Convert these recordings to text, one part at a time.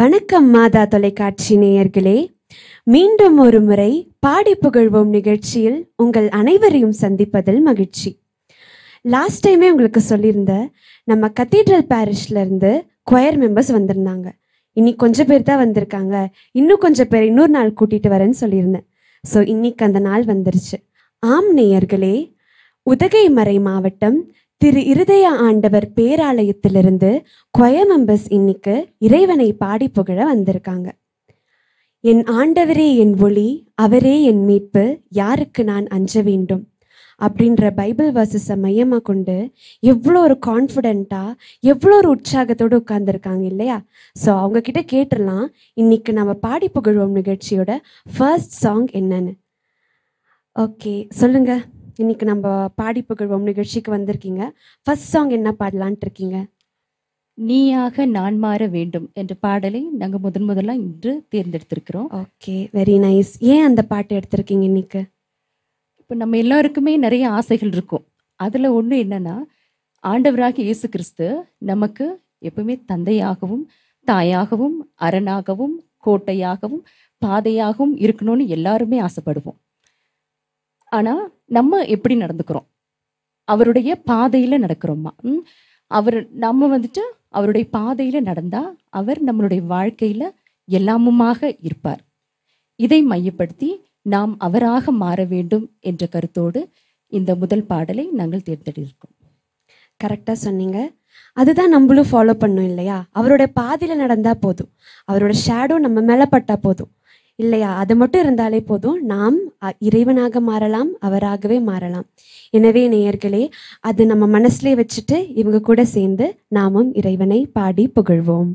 வணக்கம் மாதா தொலைக்காட்சி நேயர்களே, மீண்டும் ஒரு முறை பாடி புகழ்வோம் நிகழ்ச்சியில் உங்கள் அனைவரையும் சந்திப்பதில் மகிழ்ச்சி. லாஸ்ட் டைமே உங்களுக்கு சொல்லியிருந்த நம்ம கத்தீட்ரல் பேரிஷ்ல இருந்து கொயர் மெம்பர்ஸ் வந்திருந்தாங்க. இன்னைக்கு கொஞ்சம் பேர் தான் வந்திருக்காங்க, இன்னும் கொஞ்சம் பேர் இன்னொரு நாள் கூட்டிட்டு வரேன்னு சொல்லியிருந்தேன். ஸோ இன்னைக்கு அந்த நாள் வந்துருச்சு. ஆம் நேயர்களே, உதகைமறை மாவட்டம் திரு இருதய ஆண்டவர் பேராலயத்திலிருந்து கொயர் மெம்பர்ஸ் இன்னைக்கு இறைவனை பாடி புகழ வந்திருக்காங்க. என் ஆண்டவரே என் ஒளி, அவரே என் மீட்பு, யாருக்கு நான் அஞ்ச வேண்டும் அப்படின்ற பைபிள் வர்சஸை மையமாக கொண்டு எவ்வளோ ஒரு கான்ஃபிடென்ட்டாக எவ்வளோ ஒரு உற்சாகத்தோடு உட்கார்ந்துருக்காங்க இல்லையா? ஸோ அவங்கக்கிட்ட கேட்டுடலாம், இன்னைக்கு நம்ம பாடி புகழ்வோம் நிகழ்ச்சியோட ஃபர்ஸ்ட் சாங் என்னன்னு. ஓகே சொல்லுங்க, இன்னைக்கு நம்ம பாடி புகழ்வோம் நிகழ்ச்சிக்கு வந்திருக்கீங்க. ஃபர்ஸ்ட் சாங் என்ன பாடலான்ட்டு இருக்கீங்க? நீயாக நான் மாற வேண்டும் என்ற பாடலை நாங்கள் முதலாக இன்று தேர்ந்தெடுத்திருக்கிறோம். Okay, very nice. ஏன் அந்த பாட்டு எடுத்திருக்கீங்க இன்னைக்கு? இப்போ நம்ம எல்லாருக்குமே நிறைய ஆசைகள் இருக்கும். அதில் ஒன்று என்னன்னா, ஆண்டவராகிய இயேசு கிறிஸ்து நமக்கு எப்பவுமே தந்தையாகவும் தாயாகவும் அரணாகவும் கோட்டையாகவும் பாதையாகவும் இருக்கணும்னு எல்லாருமே ஆசைப்படுவோம். ஆனால் நம்ம எப்படி நடந்துக்கிறோம்? அவருடைய பாதையில் நடக்கிறோமா? நம்ம அவருடைய பாதையில் நடந்தால் அவர் நம்மளுடைய வாழ்க்கையில் எல்லாமுமாக இருப்பார். இதை மையப்படுத்தி நாம் அவராக மாற வேண்டும் என்ற கருத்தோடு இந்த முதல் பாடலை நாங்கள் தேர்ந்தெடுக்கிறோம். கரெக்டாக சொன்னீங்க. அதுதான் நம்மளும் ஃபாலோ பண்ணோம் இல்லையா? அவரோட பாதையில் நடந்தால் போதும், அவரோட ஷேடோ நம்ம மேலே பட்டால் போதும் இல்லையா? அது மட்டும் இருந்தாலே போதும், நாம் இறைவனாக மாறலாம், அவராகவே மாறலாம். எனவே நேயர்களே, அது நம்ம மனசுலேயே வச்சுட்டு இவங்க கூட சேர்ந்து நாமும் இறைவனை பாடி புகழ்வோம்.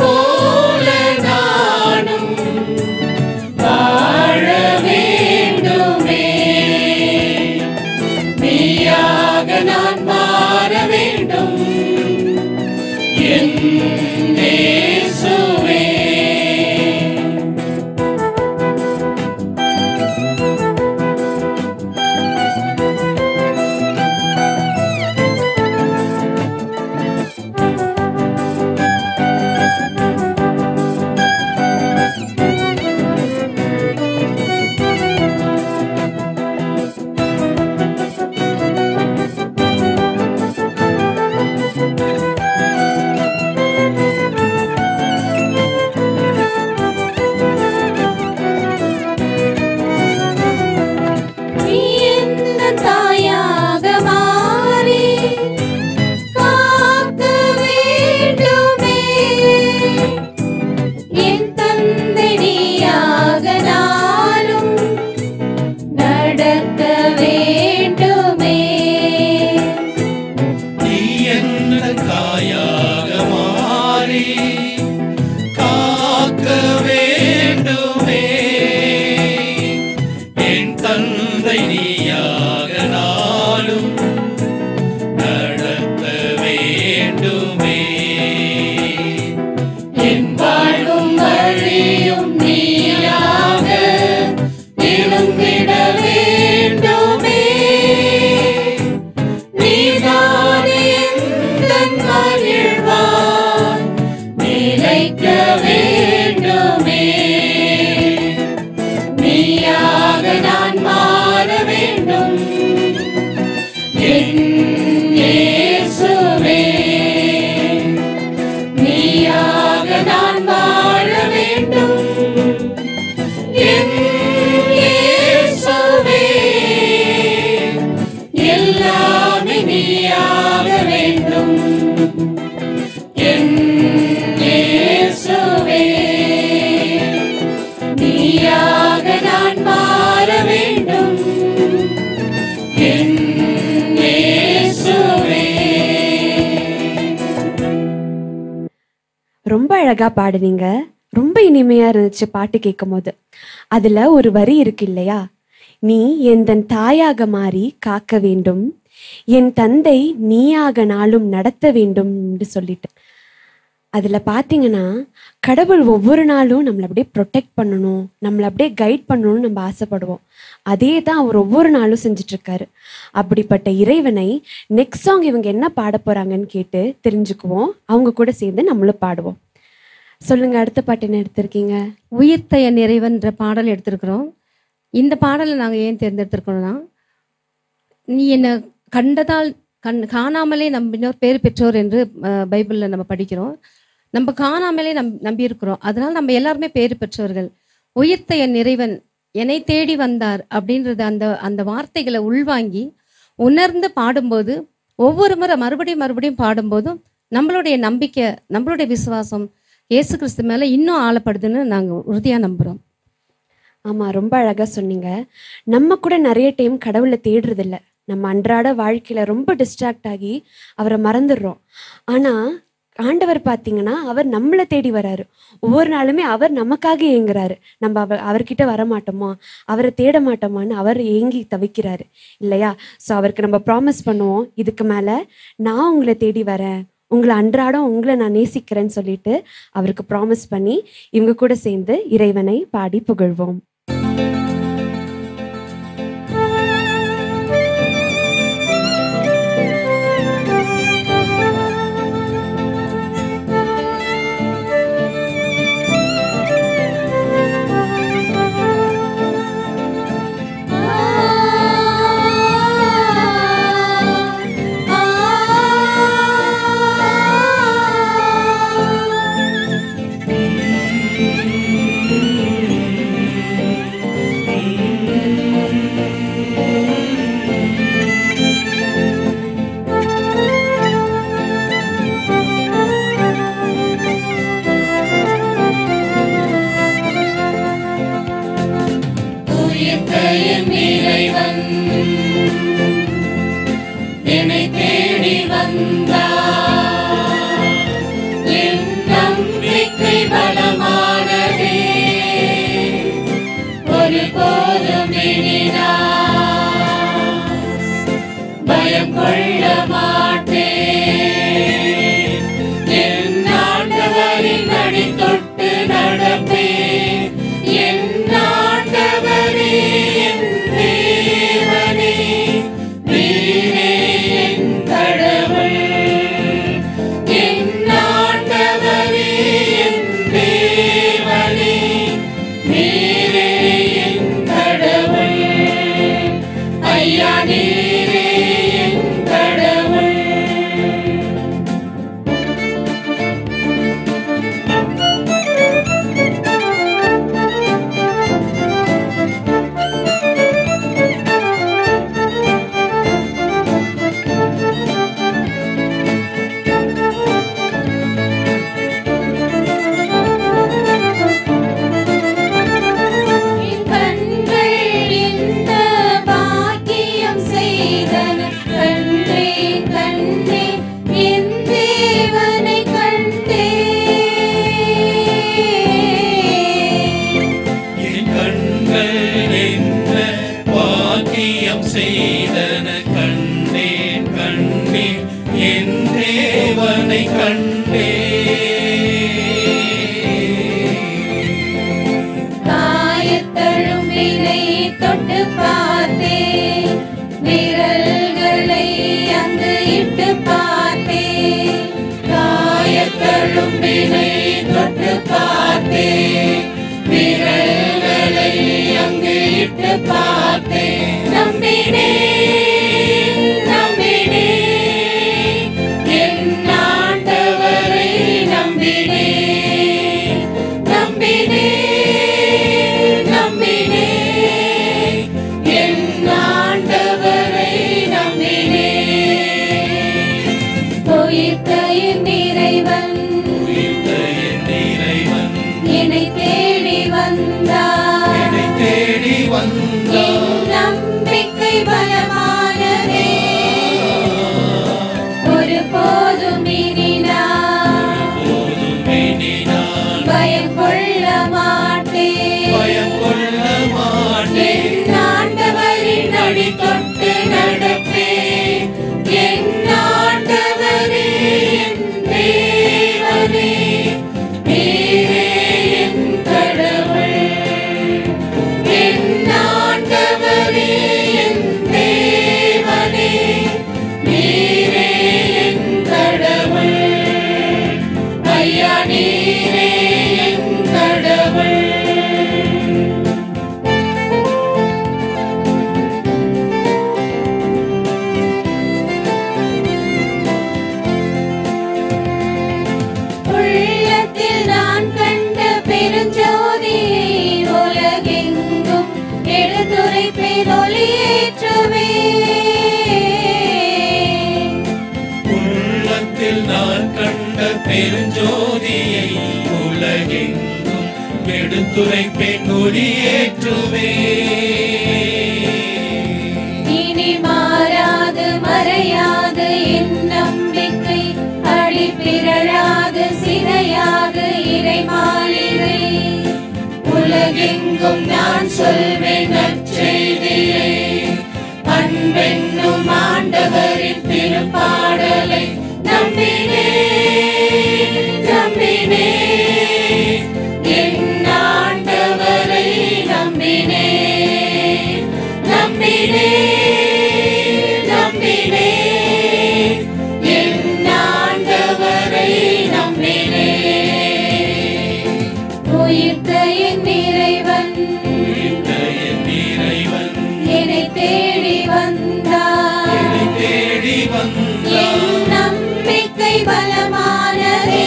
போல நானும் வாழ நீயாக நான் மாற வேண்டும் என் இயேசுவே. ரொம்ப அழகா பாடுனீங்க. ரொம்ப இனிமையா இருந்துச்சு பாட்டு கேட்கும் போது. அதுல ஒரு வரி இருக்கு இல்லையா, நீ எந்தன் தாயாக மாறி காக்க வேண்டும், என் தந்தை நீயாக நாளும் நடத்த வேண்டும் என்று சொல்லிட்டு. அதுல பாத்தீங்கன்னா கடவுள் ஒவ்வொரு நாளும் நம்மளை அப்படியே ப்ரொடெக்ட் பண்ணணும், நம்மளை அப்படியே கைட் பண்ணணும்னு நம்ம ஆசைப்படுவோம். அதே தான் அவர் ஒவ்வொரு நாளும் செஞ்சுட்டு இருக்காரு. அப்படிப்பட்ட இறைவனை நெக்ஸ்ட் சாங் இவங்க என்ன பாட போறாங்கன்னு கேட்டு தெரிஞ்சுக்குவோம். அவங்க கூட சேர்ந்து நம்மளும் பாடுவோம். சொல்லுங்க, அடுத்த பாட்டு என்ன எடுத்திருக்கீங்க? உயிர்த்த என் இறைவன்ற பாடல் எடுத்திருக்கிறோம். இந்த பாடலை நாங்கள் ஏன் தேர்ந்தெடுத்திருக்கோம்னா, நீ என்னை கண்டதால் காணாமலே நம்பினோர் பேர் பெற்றோர் என்று பைபிளில் நம்ம படிக்கிறோம். நம்ம காணாமலே நம்பியிருக்கிறோம். அதனால நம்ம எல்லாருமே பேர் பெற்றோர்கள். உயிர்த்த என் இறைவன் என்னை தேடி வந்தார் அப்படின்றது அந்த வார்த்தைகளை உள்வாங்கி உணர்ந்து பாடும்போது, ஒவ்வொரு முறை மறுபடியும் பாடும்போதும் நம்மளுடைய நம்பிக்கை, நம்மளுடைய விசுவாசம் இயேசு கிறிஸ்து மேலே இன்னும் ஆழப்படுதுன்னு நாங்கள் உறுதியாக நம்புகிறோம். ஆமாம், ரொம்ப அழகாக சொன்னீங்க. நம்ம கூட நிறைய டைம் கடவுளை தேடுறதில்ல. நம்ம அன்றாட வாழ்க்கையில் ரொம்ப டிஸ்ட்ராக்ட் ஆகி அவரை மறந்துடுறோம். ஆனால் ஆண்டவர் பார்த்தீங்கன்னா அவர் நம்மளை தேடி வராரு. ஒவ்வொரு நாளுமே அவர் நமக்காக ஏங்குறாரு. நம்ம அவர்கிட்ட வரமாட்டோமா, அவரை தேட மாட்டோமான்னு அவர் ஏங்கி தவிக்கிறாரு இல்லையா? ஸோ அவருக்கு நம்ம ப்ராமிஸ் பண்ணுவோம், இதுக்கு மேலே நான் உங்களை தேடி வரேன், உங்களை அன்றாடம் உங்களை நான் நேசிக்கிறேன்னு சொல்லிட்டு அவருக்கு ப்ராமிஸ் பண்ணி இவங்க கூட சேர்ந்து இறைவனை பாடி புகழ்வோம். பய பயம் கொள்ள மாட்டேன். என் ஆண்டவரின் அடி தொட்டு நடப்பேன். என் ஆண்டவரே என் தேவனே, நீரே என் கடவுள். என் ஆண்டவரே என் தேவனே, நீரே என் கடவுள். ஐயா நீரே என் கடவுள். என் கண்கள் இந்த பாக்கியம் செய்தன. கண்டேன் கண்டேன் என் தேவனை கண்டேன். என் கண்கள் என்ன பாக்கியம் செய்தன. கண்டேன் கண்டேன் என் தேவனை கண்டேன். காயத்தழும்பினை தொட்டு பார்த்தேன். விரல்களை அங்கு இட்டு பார்த்தேன். காயத்தழும்பினை தொட்டு பார்த்தேன். விரல்களை அங்கு இட்டு பார்த்தேன். நம்பினேன் நம்பினேன் என் ஆண்டவரை நம்பினேன். நம்பினேன் நம்பினேன் என் ஆண்டவரை நம்பினேன். உயிர்த்த என் இறைவன் உயிர்த்த என் இறைவன் என்னை தேடி வந்தார். என்னை தேடி என் வந்தார். நம்பிக்கை பலமானதே, ஒருபோதும் இனி நான் போதும் இனி நான் பயம் கொள்ள மாட்டேன். பயம் கொள்ள மாட்டேன். என் ஆண்டவரின் அடி தொட்டு நடப்பேன். என் ஆண்டவரே என் தேவனே, நீரே என் கடவுள். என் ஆண்டவரே என் தேவனே, நீரே என் கடவுள். ஐயா நீரே என் கடவுள். உள்ளத்தில் நான் கண்ட பெருஞ்சோதியை உலகெங்கும் எடுத்துரைப்பேன், ஒளியேற்றுவேன். உள்ளத்தில் நான் கண்ட பெருஞ்சோதியை உலகெங்கும் எடுத்துரைப்பேன், ஒளியேற்றுவேன். இனி மாறாது மறையாது என் நம்பிக்கை, அழிப்பிரளாது சிதையாது இறை மாளிகை. உலகெங்கும் நான் சொல்வேன் நற்செய்தியை, அன்பென்னும் ஆண்டவரின் திருப்பாடலை. நம்பினேன் நம்பினேன் என் ஆண்டவரை நம்பினேன். நம்பினேன் நம்பினேன் என் ஆண்டவரை நம்பினேன். உயிர்த்த என் இறைவன் உயிர்த்த என் இறைவன் என்னை தேடி வந்தார். என்னை தேடி வந்தார். என் நம்பிக்கை பலமானதே,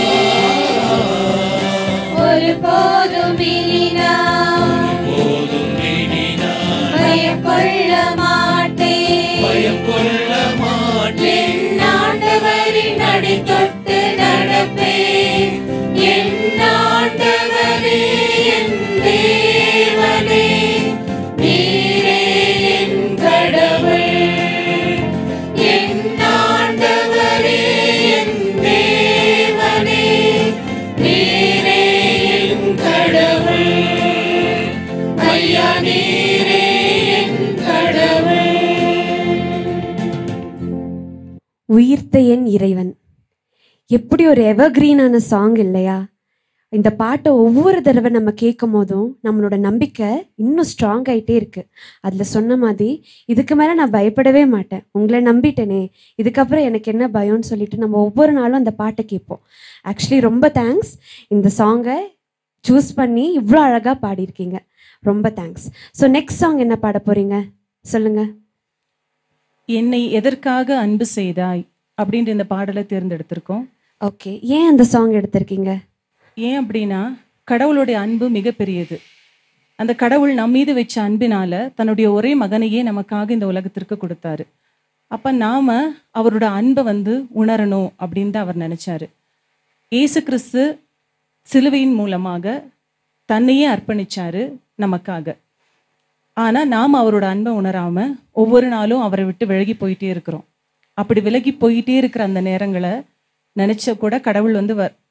ஒருபோதும் இனி நான் போதும் இனி நான் பயம் கொள்ள மாட்டேன். பயம் கொள்ள மாட்டேன். என் ஆண்டவரின் அடி தொட்டு நடப்பேன். என் ஆண்டவரே என் தேவனே, நீரே என் கடவுள். என் ஆண்டவரே என் தேவனே, நீரே என் கடவுள். ஐயா நீரே என் கடவுள். உயிர்த்த என் இறைவன். எப்படி ஒரு எவர்கிரீனான சாங் இல்லையா? இந்த பாட்டை ஒவ்வொரு தடவை நம்ம கேட்கும் போதும் நம்மளோட நம்பிக்கை இன்னும் ஸ்ட்ராங் ஆகிட்டே இருக்கு. அதில் சொன்ன மாதிரி இதுக்கு மேலே நான் பயப்படவே மாட்டேன், உங்களை நம்பிட்டேனே, இதுக்கப்புறம் எனக்கு என்ன பயம்னு சொல்லிட்டு நம்ம ஒவ்வொரு நாளும் அந்த பாட்டை கேட்போம். ஆக்சுவலி ரொம்ப தேங்க்ஸ், இந்த சாங்கை சூஸ் பண்ணி இவ்வளோ அழகாக பாடியிருக்கீங்க. ரொம்ப தேங்க்ஸ். ஸோ நெக்ஸ்ட் சாங் என்ன பாட போறீங்க சொல்லுங்க. என்னை எதற்காக அன்பு செய்தாய் அப்படின்ற இந்த பாடலை தேர்ந்தெடுத்திருக்கோம். ஓகே, ஏன் அந்த சாங் எடுத்திருக்கீங்க? ஏன் அப்படின்னா, கடவுளுடைய அன்பு மிகப்பெரியது. அந்த கடவுள் நம் மீது வச்ச அன்பினால தன்னுடைய ஒரே மகனையே நமக்காக இந்த உலகத்திற்கு கொடுத்தாரு. அப்ப நாம அவரோட அன்பை உணரணும் அப்படின்னு தான் அவர் நினைச்சாரு. இயேசு கிறிஸ்து சிலுவையின் மூலமாக தன்னையே அர்ப்பணிச்சாரு நமக்காக. ஆனா நாம் அவரோட அன்பை உணராம ஒவ்வொரு நாளும் அவரை விட்டு விலகி போயிட்டே இருக்கிறோம். அப்படி விலகி போயிட்டே இருக்கிற அந்த நேரங்களை நினைச்ச கூட கடவுள்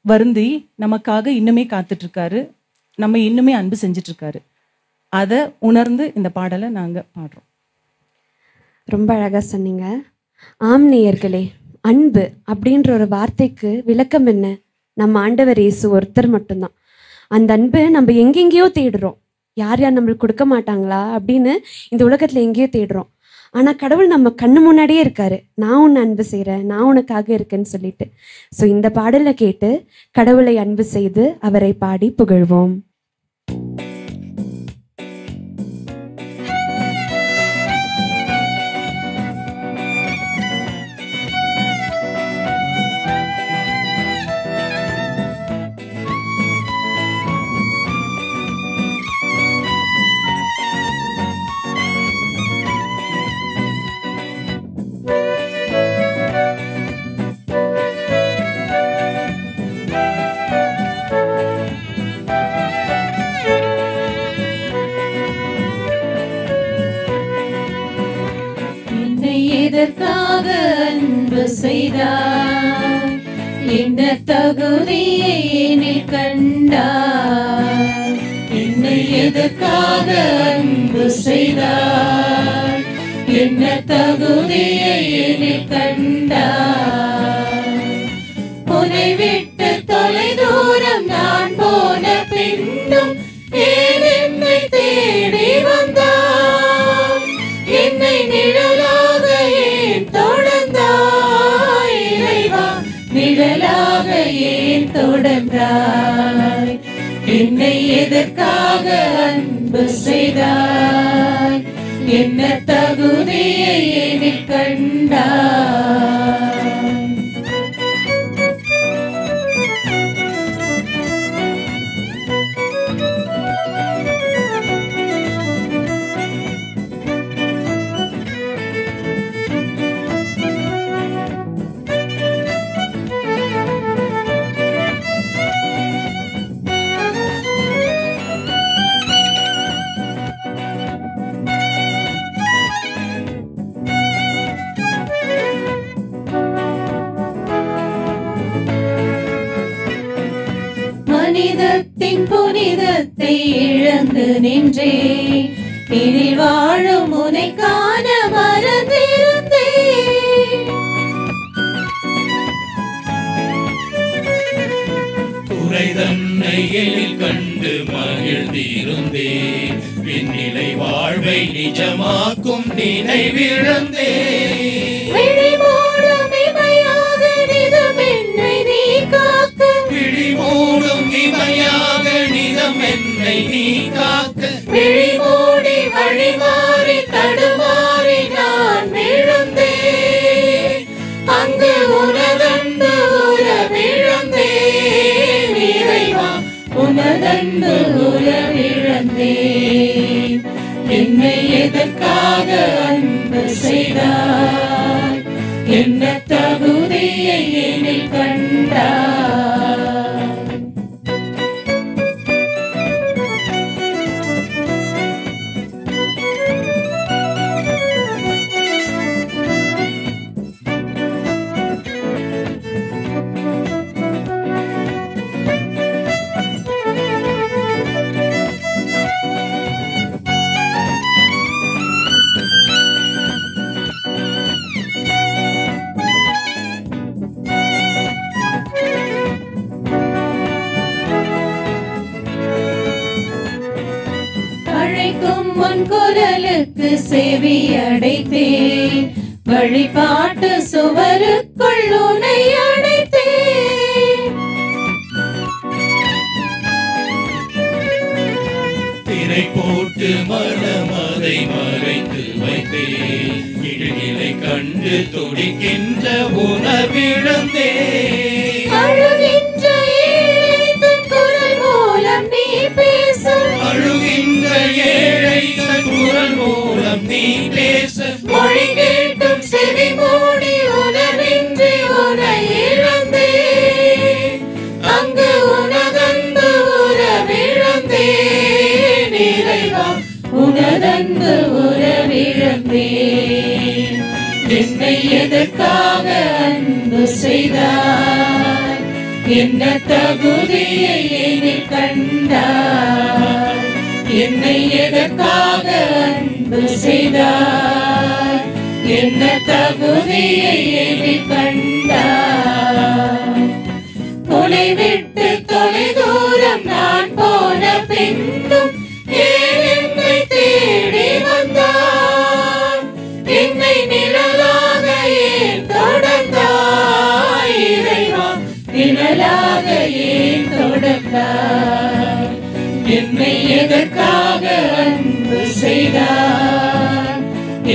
வருந்தி நமக்காக இன்னுமே காத்துட்டு இருக்காரு, நம்ம இன்னுமே அன்பு செஞ்சுட்டு இருக்காரு. அதை உணர்ந்து இந்த பாடலை நாங்க பாடுறோம். ரொம்ப அழகா சொன்னீங்க. ஆம் நேயர்களே, அன்பு அப்படின்ற ஒரு வார்த்தைக்கு விளக்கம் என்ன? நம்ம ஆண்டவர் இயேசு ஒருத்தர் மட்டும்தான். அந்த அன்பு நம்ம எங்கெங்கேயோ தேடுறோம், யார் யார் நம்மளுக்கு கொடுக்க மாட்டாங்களா அப்படின்னு இந்த உலகத்துல எங்கேயோ தேடுறோம். ஆனா கடவுள் நம்ம கண்ணு முன்னாடியே இருக்காரு, நான் உன்னை அன்பு செய்கிறேன், நான் உனக்காக இருக்கேன்னு சொல்லிட்டு. ஸோ இந்த பாடலை கேட்டு கடவுளை அன்பு செய்து அவரை பாடி புகழ்வோம். எதற்காக அன்பு செய்தாய், என்ன தகுதியை என்னில் கண்டாய். என்னை எதற்காக அன்பு செய்தாய், என்ன தகுதியை என்னில் கண்டாய். உன்னை விட்டு தொலை தூரம் நான் போன பின்னும் ஏன் என்னை தேடி வந்தாய். என்னை நிழலாக ஏன் தொடர்ந்தாய் இறைவா, நிழலாக ஏன் தொடர்ந்தாய். என்னை எதற்காக அன்பு செய்தாய், என்ன தகுதியை என்னில் கண்டாய். மனிதத்தின் புனிதத்தை இழந்து நின்றே, இனி வாழும் உனை காண மறந்திருந்தே. துறை தன்னை எழில் கண்டு மகிழ்ந்திருந்தே, பின்னிலை வாழ்வை நிஜமாக்கும் நினைவிழந்தே. விழிமூடும் இமையாக நிதம் என்னை நீ காக்க, விழிமூடும் இமையாக நிதம் என்னை நீ காக்க. விழிமூடி வழிமாறி தடுமாறி நான் விழுந்தே, அங்கு உனதன்பு உறவிழந்தே. இறைவா, உனதன்பு உறவிழந்தே. என்னை எதற்காக அன்பு செய்தாய், என்ன தகுதியை என்னில் கண்டாய். வைத்தேன், வழிபாட்டு சுவருக்குள் உன்னை அடைத்தேன். திரை போட்டு மனம் அதை மறைத்து வைத்தேன், இடுநிலை கண்டு துடிக்கின்ற உணர்விழந்தேன். அழுகின்ற ஏழை தன் குரல் மூலம் நீ பேச, அழுகின்ற ஏழை தன் குரல் மூலம் நீ பேச, மொழி கேட்டும் செவி மூடி உணர்வின்றி உன்னை இழந்தேன். அங்கு உனதன்பு உறவிழந்தேன், இறைவா உனதன்பு உறவிழந்தேன். என்னை எதற்காக அன்பு செய்தாய், என்ன தகுதியை என்னில் கண்டாய். என்னை எதற்காக அன்பு செய்தாய், என்ன தகுதியை என்னில் கண்டாய். உன்னை விட்டு தொலை தூரம் நான் போன பின்னும் ஏன் என்னை தேடி வந்தாய். என்னை நிழலாக ஏன் தொடர்ந்தாய், இறைவா நிழலாக ஏன் தொடர்ந்தாய். என்னை எதற்காக அன்பு செய்தாய்,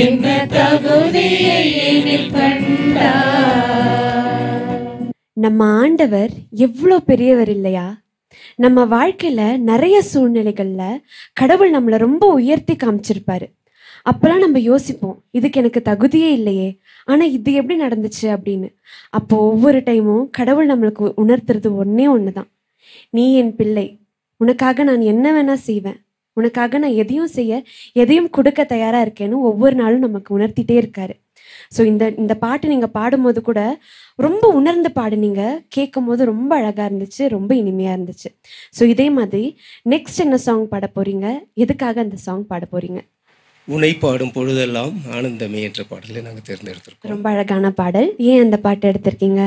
என்ன தகுதியை என்னில் கண்டாய். நம்ம ஆண்டவர் எவ்வளோ பெரியவர் இல்லையா? நம்ம வாழ்க்கையில நிறைய சூழ்நிலைகள்ல கடவுள் நம்மளை ரொம்ப உயர்த்தி காமிச்சிருப்பாரு. அப்பெல்லாம் நம்ம யோசிப்போம், இதுக்கு எனக்கு தகுதியே இல்லையே, ஆனா இது எப்படி நடந்துச்சு அப்படின்னு. அப்போ ஒவ்வொரு டைமும் கடவுள் நம்மளுக்கு உணர்த்துறது ஒன்னே ஒண்ணுதான், நீ என் பிள்ளை, உனக்காக நான் என்ன வேணா செய்வேன், உனக்காக நான் எதையும் கொடுக்க தயாரா இருக்கேன்னு ஒவ்வொரு நாளும் நமக்கு உணர்த்திட்டே இருக்காரு. ஸோ இந்த பாட்டு நீங்க பாடும்போது கூட ரொம்ப உணர்ந்து பாடுனீங்க, கேட்கும் போது ரொம்ப அழகா இருந்துச்சு, ரொம்ப இனிமையா இருந்துச்சு. ஸோ இதே மாதிரி நெக்ஸ்ட் என்ன சாங் பாட போறீங்க, எதுக்காக அந்த சாங் பாட போறீங்க? உனை பாடும் பொழுதெல்லாம் ஆனந்தமே என்ற பாடலை நாங்கள் தேர்ந்தெடுத்திருக்கோம். ரொம்ப அழகான பாடல். ஏன் அந்த பாட்டு எடுத்திருக்கீங்க?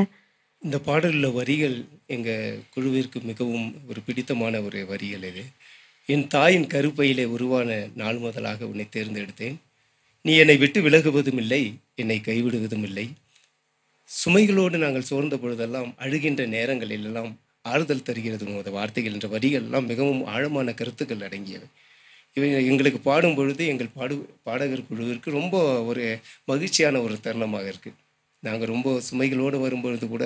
இந்த பாடலில் வரிகள் எங்கள் குழுவிற்கு மிகவும் ஒரு பிடித்தமான ஒரு வரிகள் இது. என் தாயின் கருப்பையிலே உருவான நாள் முதலாக உன்னை தேர்ந்தெடுத்தேன். நீ என்னை விட்டு விலகுவதும் இல்லை, என்னை கைவிடுவதும் இல்லை. சுமைகளோடு நாங்கள் சோர்ந்த பொழுதெல்லாம், அழுகின்ற நேரங்களிலெல்லாம் ஆறுதல் தருகிறது உங்களது வார்த்தைகள் என்ற வரிகள் எல்லாம் மிகவும் ஆழமான கருத்துக்கள் அடங்கியவை. இவை எங்களுக்கு பாடும் பொழுது எங்கள் பாடகர் குழுவிற்கு ரொம்ப ஒரு மகிழ்ச்சியான ஒரு தருணமாக இருக்குது. நாங்கள் ரொம்ப சுமைகளோடு வரும்பொழுது கூட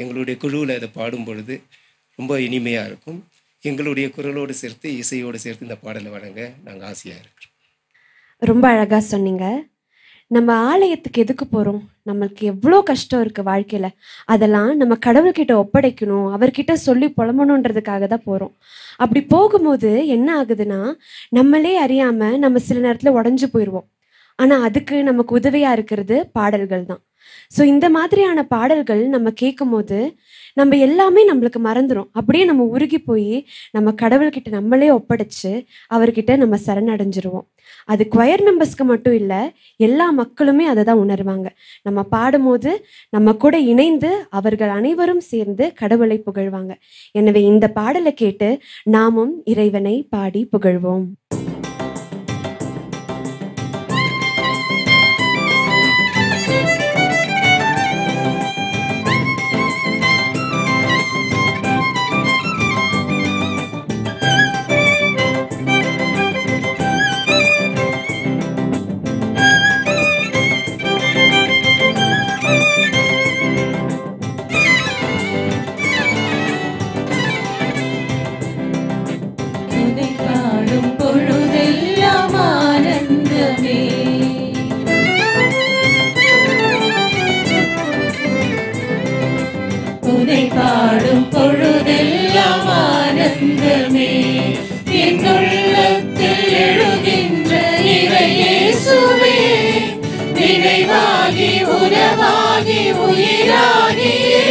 எங்களுடைய குழுவில் அதை பாடும் பொழுது ரொம்ப இனிமையாக இருக்கும். எங்களுடைய குரலோடு சேர்த்து இசையோடு சேர்த்து இந்த பாடலை வழங்க நாங்கள் ஆசையாக இருக்கிறோம். ரொம்ப அழகா சொன்னீங்க. நம்ம ஆலயத்துக்கு எதுக்கு போறோம்? நம்மளுக்கு எவ்வளோ கஷ்டம் இருக்கு வாழ்க்கையில, அதெல்லாம் நம்ம கடவுள்கிட்ட ஒப்படைக்கணும், அவர்கிட்ட சொல்லி புலம்பணுன்றதுக்காக தான் போறோம். அப்படி போகும்போது என்ன ஆகுதுன்னா, நம்மளே அறியாம நம்ம சில நேரத்துல உடஞ்சு போயிடுவோம். ஆனா அதுக்கு நமக்கு உதவியா இருக்கிறது பாடல்கள் தான். ஸோ இந்த மாதிரியான பாடல்கள் நம்ம கேட்கும் போது நம்ம எல்லாமே நம்மளுக்கு மறந்துடும். அப்படியே நம்ம உருகி போய் நம்ம கடவுள்கிட்ட நம்மளே ஒப்படைச்சு அவர்கிட்ட நம்ம சரணடைஞ்சிருவோம். அது கொயர் மெம்பர்ஸ்க்கு மட்டும் இல்லை, எல்லா மக்களுமே அதை தான் உணர்வாங்க. நம்ம பாடும்போது நம்ம கூட இணைந்து அவர்கள் அனைவரும் சேர்ந்து கடவுளை புகழ்வாங்க. எனவே இந்த பாடலை கேட்டு நாமும் இறைவனை பாடி புகழ்வோம். பாடும் பொழுதெல்லாம் ஆனந்தமே, என் உள்ளத்தில் எழுகின்ற இறையேசுவே, நினைவாகி உறவாகி உயிராகியே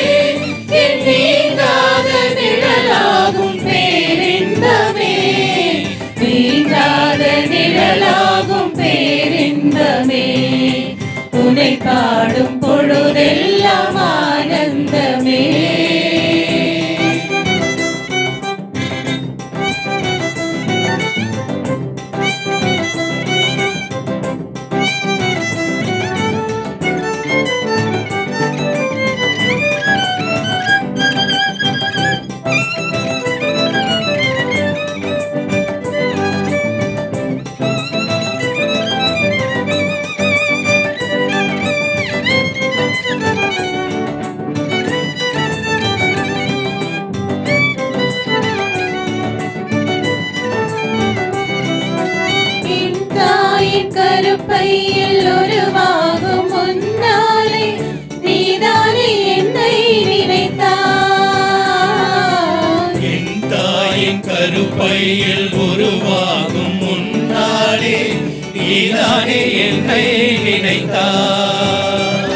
என் நீங்காத நிழலாகும் பேரின்பமே, நீங்காத நிழலாகும் பேரின்பமே, உனை பாடும் பொழுதெல்லாம் ஆனந்தமே. கருப்பையில் உருவாகும் முன்னாலே நீதானே என்னை நினைத்தார்.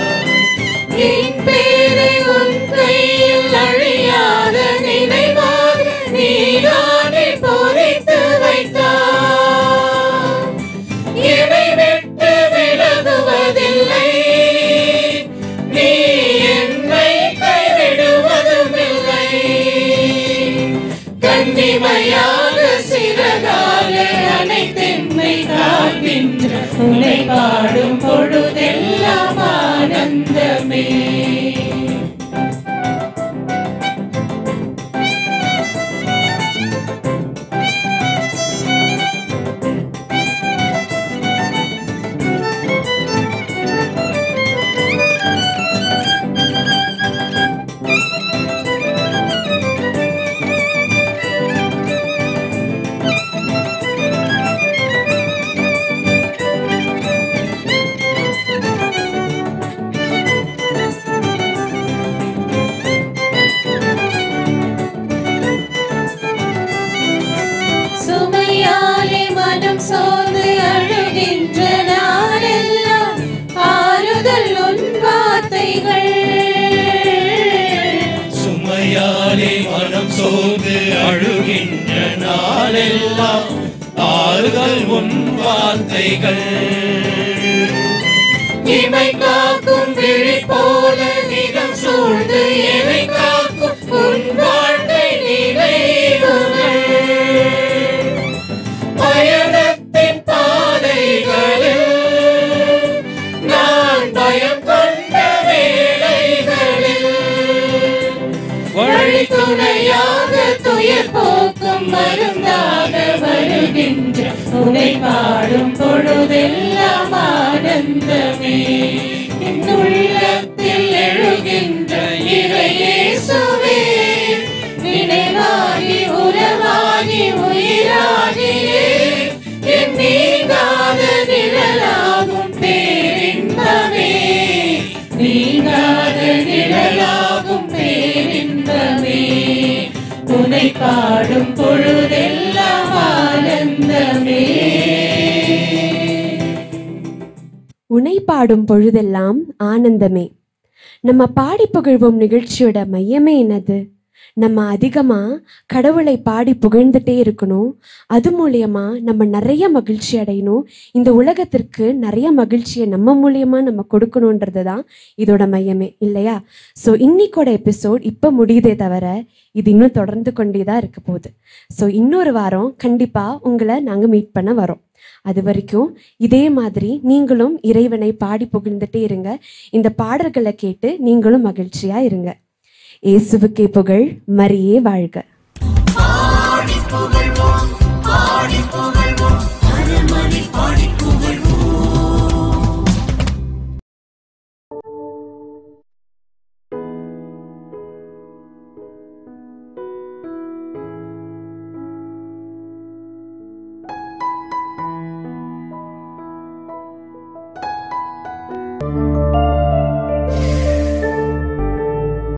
என் பேரை உன் கையில் அழியாத நினைவாக நீதானே பொறித்து வைத்தார். என்னை விட்டு விலகுவதில்லை, நீ என்னை கைவிடுவதும் இல்லை. கண்ணிமையாக சிறகால அனைத்தென்னை காக்கின்ற உன்னை பாடும் பொழுதெல்லாம் ஆனந்தமே. சுமையாலே மனம் சோர்ந்து அழுகின்ற நாளெல்லாம் ஆறுதல் உன் வார்த்தைகள். சுமையாலே மனம் சோர்ந்து அழுகின்ற நாளெல்லாம் ஆறுதல் உன் வார்த்தைகள். இமை காக்கும் விழி போல நிறம் சூழ்ந்து என்னை காக்கும் உன் வாழ்க்கை நினைவுகள். பயணத்தின் பாதைகளில் நான் பயம் கொண்ட வேளைகளில் வழி துணையாக துயர் போக்கும் மருந்தாக வருகின்ற உன்னை பாடும் பொழுதெல்லாம் ஆனந்தமே. என் உள்ளத்தில் எழுகின்ற இறையேசுவே, நினைவாகி உறவாகி உயிராகியே என் நீங்காத நிழலாகும் பேரின்பமே. நீங்காத நிழலாகும் பேரின்பமே. உன்னை பாடும் பொழுதெல்லாம் ஆனந்தமே. உனை பாடும் பொழுதெல்லாம் ஆனந்தமே. நம்ம பாடி புகழ்வோம் நிகழ்ச்சியோட மையமே என்னது? நம்ம அதிகமாக கடவுளை பாடி புகழ்ந்துட்டே இருக்கணும். அது மூலியமா நம்ம நிறைய மகிழ்ச்சி அடையணும். இந்த உலகத்திற்கு நிறைய மகிழ்ச்சியை நம்ம மூலியமா நம்ம கொடுக்கணுன்றது தான் இதோட மையமே, இல்லையா? ஸோ இன்னைக்கோட எபிசோட் இப்போ முடியுதே தவிர இது இன்னும் தொடர்ந்து கொண்டே தான் இருக்க போகுது. ஸோ இன்னொரு வாரம் கண்டிப்பாக உங்களை நாங்கள் மீட் பண்ண வரோம். அது வரைக்கும் இதே மாதிரி நீங்களும் இறைவனை பாடி புகழ்ந்துட்டே இருங்க. இந்த பாடல்களை கேட்டு நீங்களும் மகிழ்ச்சியா இருங்க. இயேசுவுக்கே புகழ், மரியே வாழ்க.